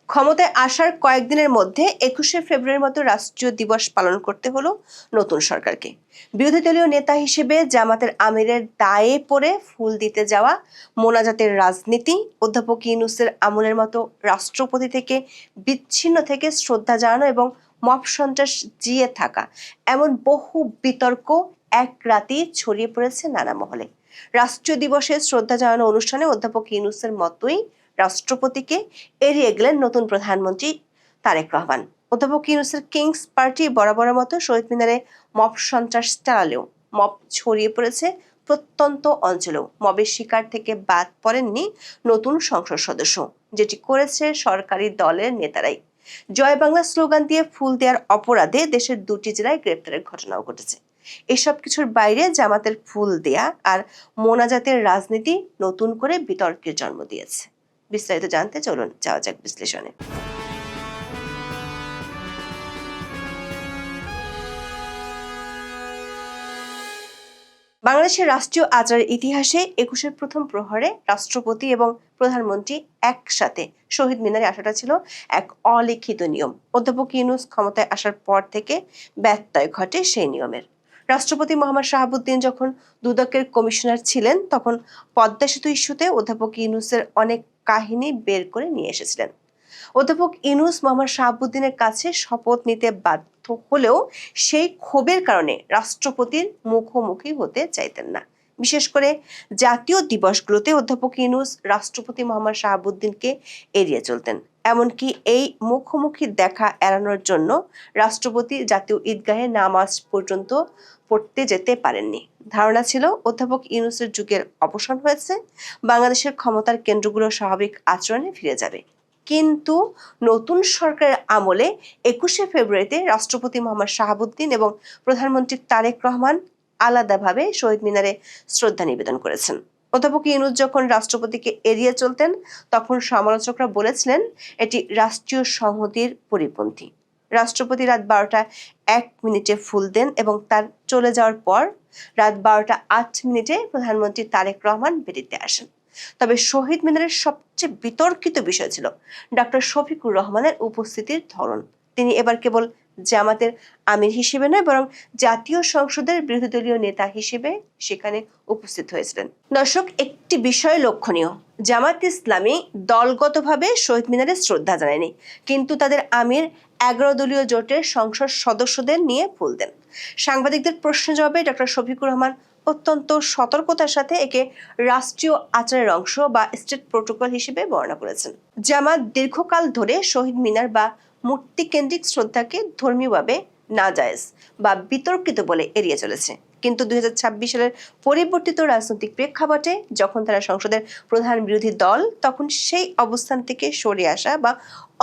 ক্ষমতায় আসার কয়েকদিনের মধ্যে ২১শে ফেব্রুয়ারির মতো রাষ্ট্রীয় দিবস পালন করতে হলো নতুন সরকারকে। বিরোধী দলীয় নেতা হিসেবে জামাতের আমিরের দায়ে পড়ে ফুল দিতে যাওয়া, মোনাজাতের রাজনীতি, অধ্যাপক ইউনূসের আমলের মতো রাষ্ট্রপতি থেকে বিচ্ছিন্ন থেকে শ্রদ্ধা জানানো এবং মব সন্ত্রাস জিয়ে থাকা, এমন বহু বিতর্ক এক রাতেই ছড়িয়ে পড়েছে নানা মহলে। রাষ্ট্রীয় দিবসে শ্রদ্ধা জানানো অনুষ্ঠানে অধ্যাপক ইউনূসের মতোই রাষ্ট্রপতিকে এড়িয়ে গেলেন নতুন প্রধানমন্ত্রী তারেক রহমান। অধ্যাপক ইউনূসের কিংস পার্টি বরাবরের মতো শহীদ মিনারে মব সন্ত্রাস চালালেও মব ছড়িয়ে পড়েছে প্রত্যন্ত অঞ্চলেও। মবের শিকার থেকে বাদ পড়েননি নতুন সংসদ সদস্য, যেটি করেছে সরকারি দলের নেতারাই। জয় বাংলা স্লোগান দিয়ে ফুল দেওয়ার অপরাধে দেশের ২টি জেলায় গ্রেপ্তারের ঘটনাও ঘটেছে। এসব কিছুর বাইরে জামাতের ফুল দেয়া আর মোনাজাতের রাজনীতি নতুন করে বিতর্কের জন্ম দিয়েছে। বিস্তারিত জানতে চলুন যাওয়া যাক বিশ্লেষণে। বাংলাদেশের রাষ্ট্রীয় আচারের ইতিহাসে ২১শে প্রথম প্রহরে রাষ্ট্রপতি এবং প্রধানমন্ত্রী একসাথে শহীদ মিনারে আসাটা ছিল এক অলিখিত নিয়ম। অধ্যাপক ইউনূস ক্ষমতায় আসার পর থেকে ব্যত্যয় ঘটে সেই নিয়মের। রাষ্ট্রপতি মোহাম্মদ শাহাবুদ্দিন যখন দুদকের কমিশনার ছিলেন, তখন পদ্মা সেতু ইস্যুতে অধ্যাপক ইউনূসের অনেক কাহিনী বের করে নিয়ে এসেছিলেন। অধ্যাপক ইউনূস মোহাম্মদ শাহাবুদ্দিনের কাছে শপথ নিতে বাধ্য হলেও সেই ক্ষোভের কারণে রাষ্ট্রপতির মুখোমুখি হতে চাইতেন না। বিশেষ করে জাতীয় দিবসগুলোতে অধ্যাপক ইউনূস রাষ্ট্রপতি মোহাম্মদ শাহাবুদ্দিনকে এড়িয়ে চলতেন। এমনকি এই মুখোমুখি দেখা এড়ানোর জন্য রাষ্ট্রপতি জাতীয় ঈদগাহে নামাজ পর্যন্ত পড়তে যেতে পারেননি। ধারণা ছিল অধ্যাপক ইউনূসের যুগের অবসান হয়েছে, বাংলাদেশের ক্ষমতার কেন্দ্রগুলো স্বাভাবিক আচরণে ফিরে যাবে। কিন্তু নতুন সরকারের আমলে ২১শে ফেব্রুয়ারিতে রাষ্ট্রপতি মোহাম্মদ শাহাবুদ্দিন এবং প্রধানমন্ত্রী তারেক রহমান আলাদাভাবে শহীদ মিনারে শ্রদ্ধা নিবেদন করেছেন। অধ্যাপক ইউনূস যখন রাষ্ট্রপতিকে এড়িয়ে চলতেন, তখন সমালোচকরা বলেছিলেন এটি রাষ্ট্রীয় সংহতির পরিপন্থী। রাষ্ট্রপতি রাত ১২টা ১ মিনিটে ফুল দেন এবং তার চলে যাওয়ার পর রাত ১২টা ৮ মিনিটে প্রধানমন্ত্রী তারেক রহমান বেদিতে আসেন। তবে শহীদ মিনারের সবচেয়ে বিতর্কিত বিষয় ছিল ডক্টর শফিকুর রহমানের উপস্থিতির ধরন। তিনি এবার কেবল জামাতের আমির হিসেবে নয়, বরং জাতীয় সংসদের বিরোধী দলীয় নেতা হিসেবে সেখানে উপস্থিত হয়েছিলেন। দর্শক, একটি বিষয় লক্ষণীয়, জামাত ইসলামী দলগতভাবে শহীদ মিনারে শ্রদ্ধা জানায়নি, কিন্তু তাদের আমির ১১ দলীয় জোটের সংসদ সদস্যদের নিয়ে ফুল দেন। সাংবাদিকদের প্রশ্নের জবাবে ডক্টর শফিকুর রহমান অত্যন্ত সতর্কতার সাথে একে রাষ্ট্রীয় আচারের অংশ বা স্টেট প্রোটোকল হিসেবে বর্ণনা করেছেন। জামাত দীর্ঘকাল ধরে শহীদ মিনার বা মূর্তি কেন্দ্রিক শ্রদ্ধাকে ধর্মীয়ভাবে নাজায়েজ বা বিতর্কিত বলে এড়িয়ে চলেছে। কিন্তু ২০২৬ সালের পরিবর্তিত রাজনৈতিক প্রেক্ষাপটে যখন তারা সংসদের প্রধান বিরোধী দল, তখন সেই অবস্থান থেকে সরে আসা বা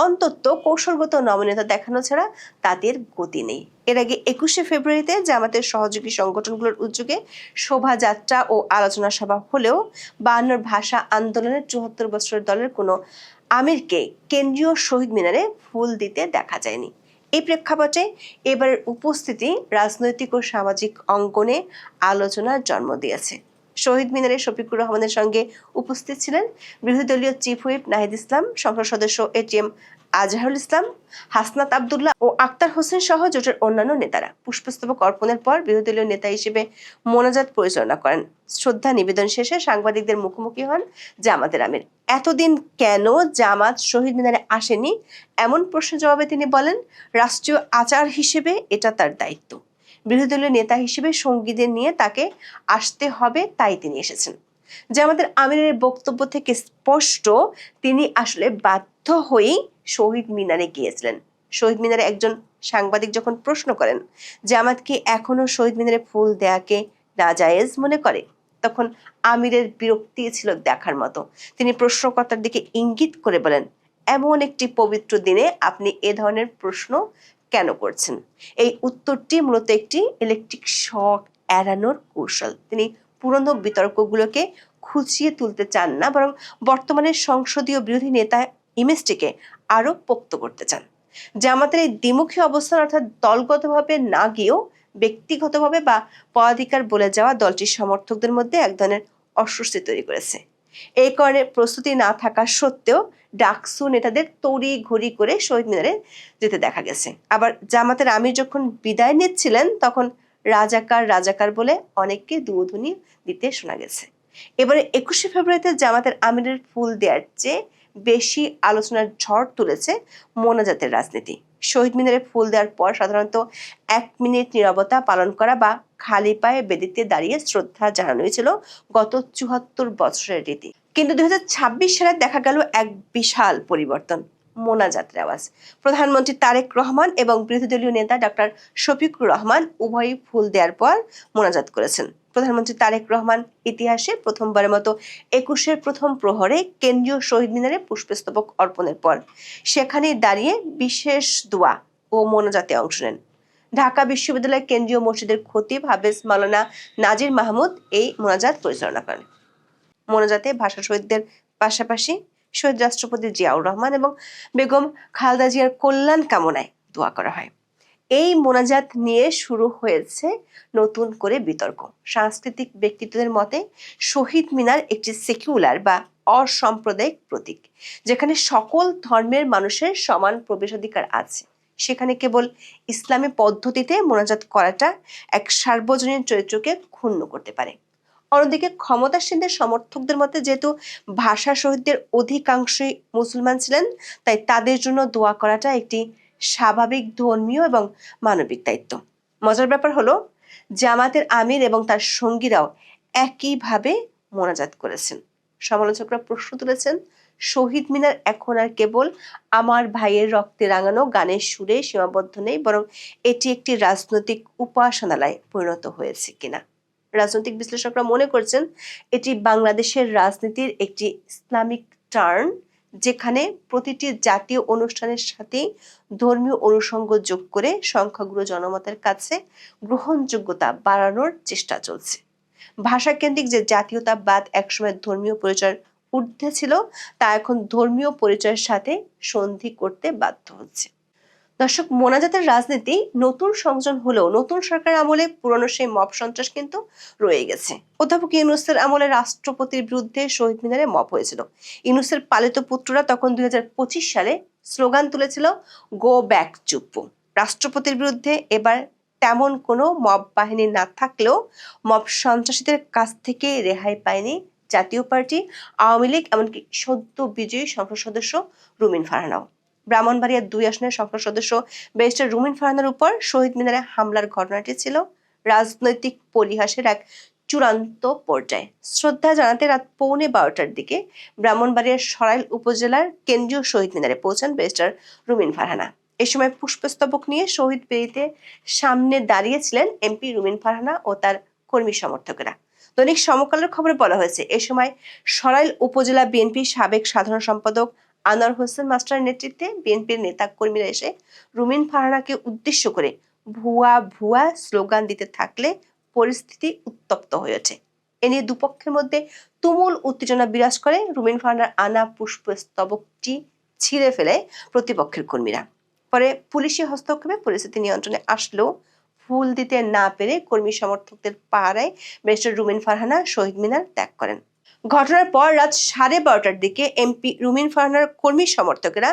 অন্তত কৌশলগত নমনীয়তা দেখানো ছাড়া তাদের গতি নেই। এর আগে ২১শে ফেব্রুয়ারিতে জামাতের সহযোগী সংগঠনগুলোর উদ্যোগে শোভাযাত্রা ও আলোচনা সভা হলেও ৫২ ভাষা আন্দোলনের ৭৪ বছরের দলের কোনো আমিরকে কেন্দ্রীয় শহীদ মিনারে ফুল দিতে দেখা যায়নি। এই প্রেক্ষাপটে এবারের উপস্থিতি রাজনৈতিক ও সামাজিক অঙ্গনে আলোচনার জন্ম দিয়েছে। শহীদ মিনারে শফিকুর রহমানের সঙ্গে উপস্থিত ছিলেন বিরোধী দলীয় চিফ হুইপ নাহিদ ইসলাম, সংসদ সদস্য এটিএম আজহারুল ইসলাম, হাসনাত আবদুল্লাহ ও আক্তার হোসেন সহ জোটের অন্যান্য নেতারা। পুষ্পস্তবক অর্পণের পর বিরোধী দলীয় নেতা হিসেবে মোনাজাত পরিচালনা করেন। শ্রদ্ধা নিবেদন শেষে সাংবাদিকদের মুখোমুখি হন জামাতের আমির। এতদিন কেন জামাত শহীদ মিনারে আসেনি, এমন প্রশ্নের জবাবে তিনি বলেন, রাষ্ট্রীয় আচার হিসেবে এটা তার দায়িত্ব। বিরোধী দলীয় নেতা হিসেবে সঙ্গীদের নিয়ে তাকে আসতে হবে, তাই তিনি এসেছেন। জামাতের আমিরের বক্তব্য থেকে স্পষ্ট তিনি আসলে বাধ্য হয়েই শহীদ মিনারে গিয়েছিলেন। শহীদ মিনারে একজন সাংবাদিক যখন প্রশ্ন করেন জামাত কি এখনো শহীদ মিনারে ফুল দেয়াকে নাজায়েজ মনে করে, তখন আমিরের বিরক্তি ছিল দেখার মতো। তিনি প্রশ্নকর্তার দিকে ইঙ্গিত করে বলেন, এমন একটি পবিত্র দিনে আপনি এ ধরনের প্রশ্ন কেন করছেন? এই উত্তরটি মূলত একটি ইলেকট্রিক শক এড়ানোর কৌশল। তিনি পুরনো বিতর্কগুলোকে খুঁচিয়ে তুলতে চান না, বরং বর্তমানে সংসদীয় বিরোধী নেতা ইমেজটিকে আরো পোক্ত করতে চান। জামাতের এই দ্বিমুখী অবস্থান, অর্থাৎ দলগতভাবে না গিয়েও ব্যক্তিগতভাবে বা পদাধিকার বলে যাওয়া, দলটির সমর্থকদের মধ্যে এক ধরনের অস্বস্তি তৈরি করেছে। এই কারণে প্রস্তুতি না থাকা সত্ত্বেও ডাকসু নেতাদের তড়ি ঘড়ি করে শহীদ মিনারে যেতে দেখা গেছে। আবার জামাতের আমির যখন বিদায় নিচ্ছিলেন তখন রাজাকার রাজাকার বলে অনেককে দুধুনি দিতে শোনা গেছে। এবারে 21শে ফেব্রুয়ারিতে জামাতের আমিরের ফুল দেওয়ার চেয়ে বেশি আলোচনার ঝড় তুলেছে মোনাজাতের রাজনীতি। শহীদ মিনারে ফুল দেওয়ার পর সাধারণত 1 মিনিট নীরবতা পালন করা বা খালি পায়ে বেদিতে দাঁড়িয়ে শ্রদ্ধা জানানো হয়েছিল গত 74 বছরের রীতি। কিন্তু 2026 সালে দেখা গেল এক বিশাল পরিবর্তন, মোনাজাতের আওয়াজ। প্রধানমন্ত্রী তারেক রহমান এবং বিরোধী দলীয় নেতা ডক্টর শফিকুর রহমান উভয়ই ফুল দেওয়ার পর মোনাজাত করেছেন। প্রধানমন্ত্রী তারেক রহমান ইতিহাসে প্রথমবারের মতো 21-এর প্রথম প্রহরে কেন্দ্রীয় শহীদ মিনারে পুষ্পস্তবক অর্পণের পর সেখানে দাঁড়িয়ে বিশেষ দোয়া ও মোনাজাতে অংশ নেন। ঢাকা বিশ্ববিদ্যালয়ের কেন্দ্রীয় মসজিদের খতিব হাফেজ মাওলানা নাজির মাহমুদ এই মোনাজাত পরিচালনা করেন। মোনাজাতে ভাষা শহীদদের পাশাপাশি শহীদ রাষ্ট্রপতি জিয়াউর রহমান এবং বেগম খালেদা জিয়ার কল্যাণ কামনায় দোয়া করা হয়। এই মোনাজাত নিয়ে শুরু হয়েছে নতুন করে বিতর্ক। সাংস্কৃতিক ব্যক্তিত্বদের মতে শহীদ মিনার একটি সেকুলার বা অসাম্প্রদায়িক প্রতীক, যেখানে সকল ধর্মের মানুষের সমান প্রবেশাধিকার আছে। সেখানে কেবল ইসলামী পদ্ধতিতে মোনাজাত করাটা এক সার্বজনীন চরিত্রকে ক্ষুণ্ণ করতে পারে। অন্যদিকে ক্ষমতাসীনদের সমর্থকদের মতে যেহেতু ভাষা শহীদদের অধিকাংশই মুসলমান ছিলেন, তাই তাদের জন্য দোয়া করাটা একটি স্বাভাবিক ধর্মীয় এবং মানবিক দায়িত্ব। মজার ব্যাপার হলো জামাতের আমির এবং তার সঙ্গীরাও একইভাবে মোনাজাত করেছেন। সমালোচকরা প্রশ্ন তুলেছেন, শহীদ মিনার এখন আর কেবল আমার ভাইয়ের রক্তে রাঙানো গানের সুরে সীমাবদ্ধ নেই, বরং এটি একটি রাজনৈতিক উপাসনালয়ে পরিণত হয়েছে কিনা। রাজনৈতিক বিশ্লেষকরা মনে করছেন এটি বাংলাদেশের রাজনীতির একটি ইসলামিক টার্ন, যেখানে প্রতিটি জাতীয় অনুষ্ঠানের সাথে ধর্মীয় অনুষঙ্গ যোগ করে সংখ্যাগুরু জনমতের কাছে গ্রহণযোগ্যতা বাড়ানোর চেষ্টা চলছে। ভাষাকেন্দ্রিক যে জাতীয়তাবাদ একসময় ধর্মীয় পরিচয়ের ঊর্ধ্বে ছিল, তা এখন ধর্মীয় পরিচয়ের সাথে সন্ধি করতে বাধ্য হচ্ছে। দর্শক, মোনাজাতের রাজনীতি নতুন সংযোজন হলেও নতুন সরকার আমলে পুরনো সেই মব সন্ত্রাস কিন্তু রয়ে গেছে। অধ্যাপক ইউনূসের আমলে রাষ্ট্রপতির বিরুদ্ধে শহীদ মিনারে মব হয়েছিল। ইউনূসের পালিত পুত্ররা তখন 2025 সালে স্লোগান তুলেছিল, গো ব্যাক চুপ্পু। রাষ্ট্রপতির বিরুদ্ধে এবার তেমন কোনো মব বাহিনী না থাকলেও মব সন্ত্রাসীদের কাছ থেকে রেহাই পায়নি জাতীয় পার্টি, আওয়ামী লীগ, এমনকি সদ্য বিজয়ী সংসদ সদস্য রুমিন ফারহানাও। ব্রাহ্মণবাড়িয়ার 2 আসনের সংসদ সদস্য ব্যারিস্টার রুমিন ফারহানার উপর শহীদ মিনারে হামলার ঘটনাটি ছিল রাজনৈতিক পরিহাসের এক চূড়ান্ত পর্যায়ে। শ্রদ্ধা জানাতে রাত 11:45টার দিকে ব্রাহ্মণবাড়িয়ার সরাইল উপজেলার কেন্দ্রীয় শহীদ মিনারে পৌঁছান ব্যারিস্টার রুমিন ফারহানা। এ সময় পুষ্পস্তবক নিয়ে শহীদ বেদিতে সামনে দাঁড়িয়েছিলেন এমপি রুমিন ফারহানা ও তার কর্মী সমর্থকেরা। দৈনিক সমকালের খবরে বলা হয়েছে, এ সময় সরাইল উপজেলা বিএনপির সাবেক সাধারণ সম্পাদক আনোয়ার হোসেন মাস্টারের নেতৃত্বে বিএনপির নেতা কর্মীরা এসে রুমিন ফারহানাকে উদ্দেশ্য করে ভুয়া ভুয়া স্লোগান দিতে থাকলে পরিস্থিতি উত্তপ্ত হয়ে ওঠে। এ নিয়ে দুপক্ষের মধ্যে তুমুল উত্তেজনা বিরাজ করে। রুমিন ফারহানার আনা পুষ্পস্তবকটি ছিঁড়ে ফেলে প্রতিপক্ষের কর্মীরা। পরে পুলিশি হস্তক্ষেপে পরিস্থিতি নিয়ন্ত্রণে আসলেও ফুল দিতে না পেরে কর্মী সমর্থকদের পাহারায় ব্যারিস্টার রুমিন ফারহানা শহীদ মিনার ত্যাগ করেন। ঘটনার পর রাত 12:30টার দিকে এমপি রুমিন ফারহানার কর্মী সমর্থকেরা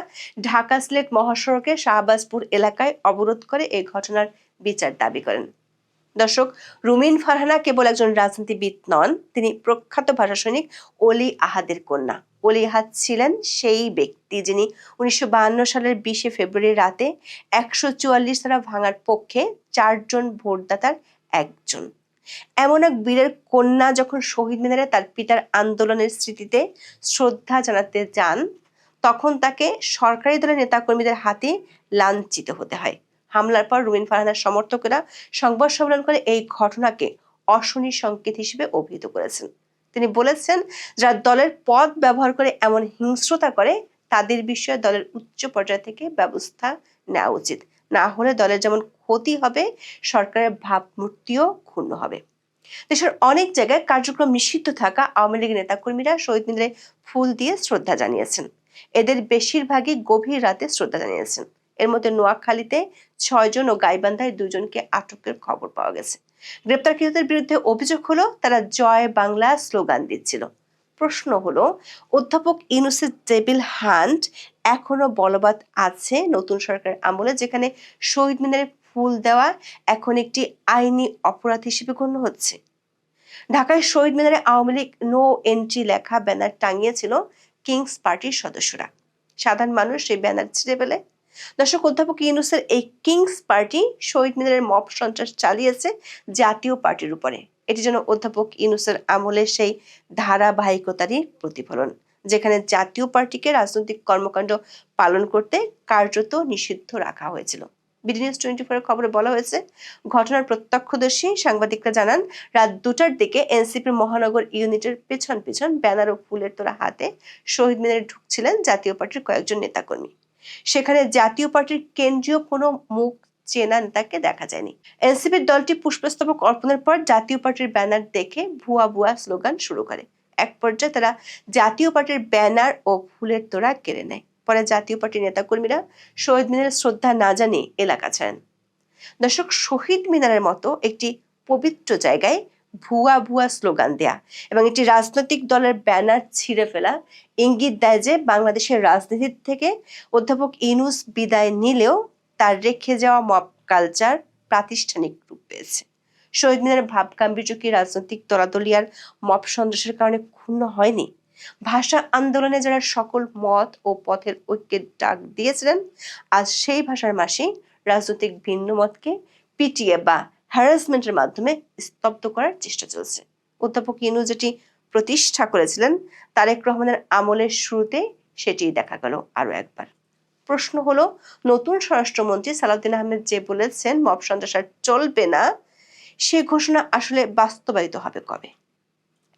ঢাকা সিলেট মহাসড়কের শাহবাজপুর এলাকায় অবরোধ করে এই ঘটনার বিচার দাবি করেন। দর্শক, রুমিন ফারহানা কেবল একজন রাজনীতিবিদ নন, তিনি প্রখ্যাত ভাষা সৈনিক অলি আহাদের কন্যা। অলি আহাদ ছিলেন সেই ব্যক্তি যিনি 1952 সালের 20 ফেব্রুয়ারি রাতে 144 ধারা ভাঙার পক্ষে 4 জন ভোটদাতার একজন। এমন এক বীরের কন্যা যখন শহীদ মিনারে তার পিতার আন্দোলনের স্মৃতিতে শ্রদ্ধা জানাতে যান, তখন তাকে সরকারি দলের নেতাকর্মীদের হাতে লাঞ্ছিত হতে হয়। হামলার পর রুমিন ফারহানার সমর্থকেরা সংবাদ সম্মেলন করে এই ঘটনাকে অশনি সংকেত হিসেবে অভিহিত করেছেন। তিনি বলেছেন, যারা দলের পদ ব্যবহার করে এমন হিংস্রতা করে, তাদের বিষয়ে দলের উচ্চ পর্যায় থেকে ব্যবস্থা নেওয়া উচিত। না হলে দলের যেমন ক্ষতি হবে, সরকারের ভাবমূর্তিও ক্ষুণ্ণ হবে। দেশের অনেক জায়গায় কার্যক্রম নিষিদ্ধ থাকা আওয়ামী লীগের নেতাকর্মীরা শহীদ মিনারে ফুল দিয়ে শ্রদ্ধা জানিয়েছেন। এদের বেশিরভাগই গভীর রাতে শ্রদ্ধা জানিয়েছেন। এর মধ্যে নোয়াখালীতে 6 জন ও গাইবান্ধায় 2 জনকে আটকের খবর পাওয়া গেছে। গ্রেপ্তারকৃতদের বিরুদ্ধে অভিযোগ হলো তারা জয় বাংলা স্লোগান দিচ্ছিল। প্রশ্ন হলো, অধ্যাপক ইউনূসের টেবিল হান্ট এখনো বলবৎ আছে নতুন সরকার আমলে, যেখানে শহীদ মিনারে ফুল দেওয়া এখন একটি আইনি অপরাধ হিসেবে গণ্য হচ্ছে। ঢাকায় শহীদ মিনারে আওয়ামী লীগ নো এন্ট্রি লেখা ব্যানার টাঙিয়েছিল কিংস পার্টির সদস্যরা। সাধারণ মানুষ সেই ব্যানার ছিঁড়ে ফেলে। দর্শক, অধ্যাপক ইউনূসের এই কিংস পার্টি শহীদ মিনারের মব সন্ত্রাস চালিয়েছে জাতীয় পার্টির উপরে। এটি যেন অধ্যাপক ইউনূসের আমলের সেই ধারাবাহিকতারই প্রতিফলন, যেখানে জাতীয় পার্টিকে রাজনৈতিক কর্মকাণ্ড পালন করতে কার্যত নিষিদ্ধ রাখা হয়েছিল। বিডি নিউজ 24 এর খবরে বলা হয়েছে, ঘটনার প্রত্যক্ষদর্শী সাংবাদিকরা জানান, রাত 2টার দিকে এনসিপির মহানগর ইউনিটের পেছন পেছন ব্যানার ও ফুলের তোড়া হাতে শহীদ মিনারে ঢুকছিলেন জাতীয় পার্টির কয়েকজন নেতাকর্মী। সেখানে জাতীয় পার্টির কেন্দ্রীয় কোনো মুখ চেনা নেতাকে দেখা যায়নি। এনসিপির দলটি পুষ্পস্তবক অর্পণের পর জাতীয় পার্টির ব্যানার দেখে ভুয়া ভুয়া স্লোগান শুরু করে। এক পর্যায়ে তারা জাতীয় পার্টির ব্যানার ও ফুলের তোড়া কেড়ে নেয়। পরে জাতীয় পার্টির নেতাকর্মীরা শহীদ মিনারের শ্রদ্ধা না জানিয়ে এলাকা ছাড়েন। দর্শক, শহীদ মিনারের মতো একটি পবিত্র জায়গায় ভুয়া ভুয়া স্লোগান দেয়া এবং একটি রাজনৈতিক দলের ব্যানার ছিঁড়ে ফেলা ইঙ্গিত দেয় যে বাংলাদেশের রাজনীতির থেকে অধ্যাপক ইউনূস বিদায় নিলেও তার রেখে যাওয়া মব কালচার প্রাতিষ্ঠানিক রূপ পেয়েছে। শহীদ মিনারের ভাব গাম্ভীর্য কি রাজনৈতিক দলাদলি আর মব সন্ত্রাসের কারণে ক্ষুণ্ণ হয়নি? ভাষা আন্দোলনে যারা সকল মত ও পথের ঐক্যের ডাক দিয়েছিলেন, আজ সেই ভাষার মাসে রাজনৈতিক ভিন্ন মতকে পিটিয়ে বা হ্যারাসমেন্টের মাধ্যমে স্তব্ধ করার চেষ্টা চলছে। অধ্যাপক ইউনূস যেটি প্রতিষ্ঠা করেছিলেন তারেক রহমানের আমলের শুরুতে সেটি দেখা গেল আরো একবার। প্রশ্ন হলো, নতুন স্বরাষ্ট্রমন্ত্রী সালাউদ্দিন আহমেদ যে বলেছেন মব সন্ত্রাস আর চলবে না, সে ঘোষণা আসলে বাস্তবায়িত হবে কবে?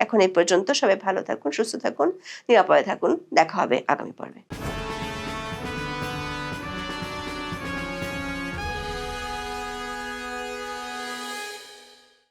এখন এই পর্যন্ত। সবাই ভালো থাকুন, সুস্থ থাকুন, নিরাপদে থাকুন। দেখা হবে আগামী পর্বে।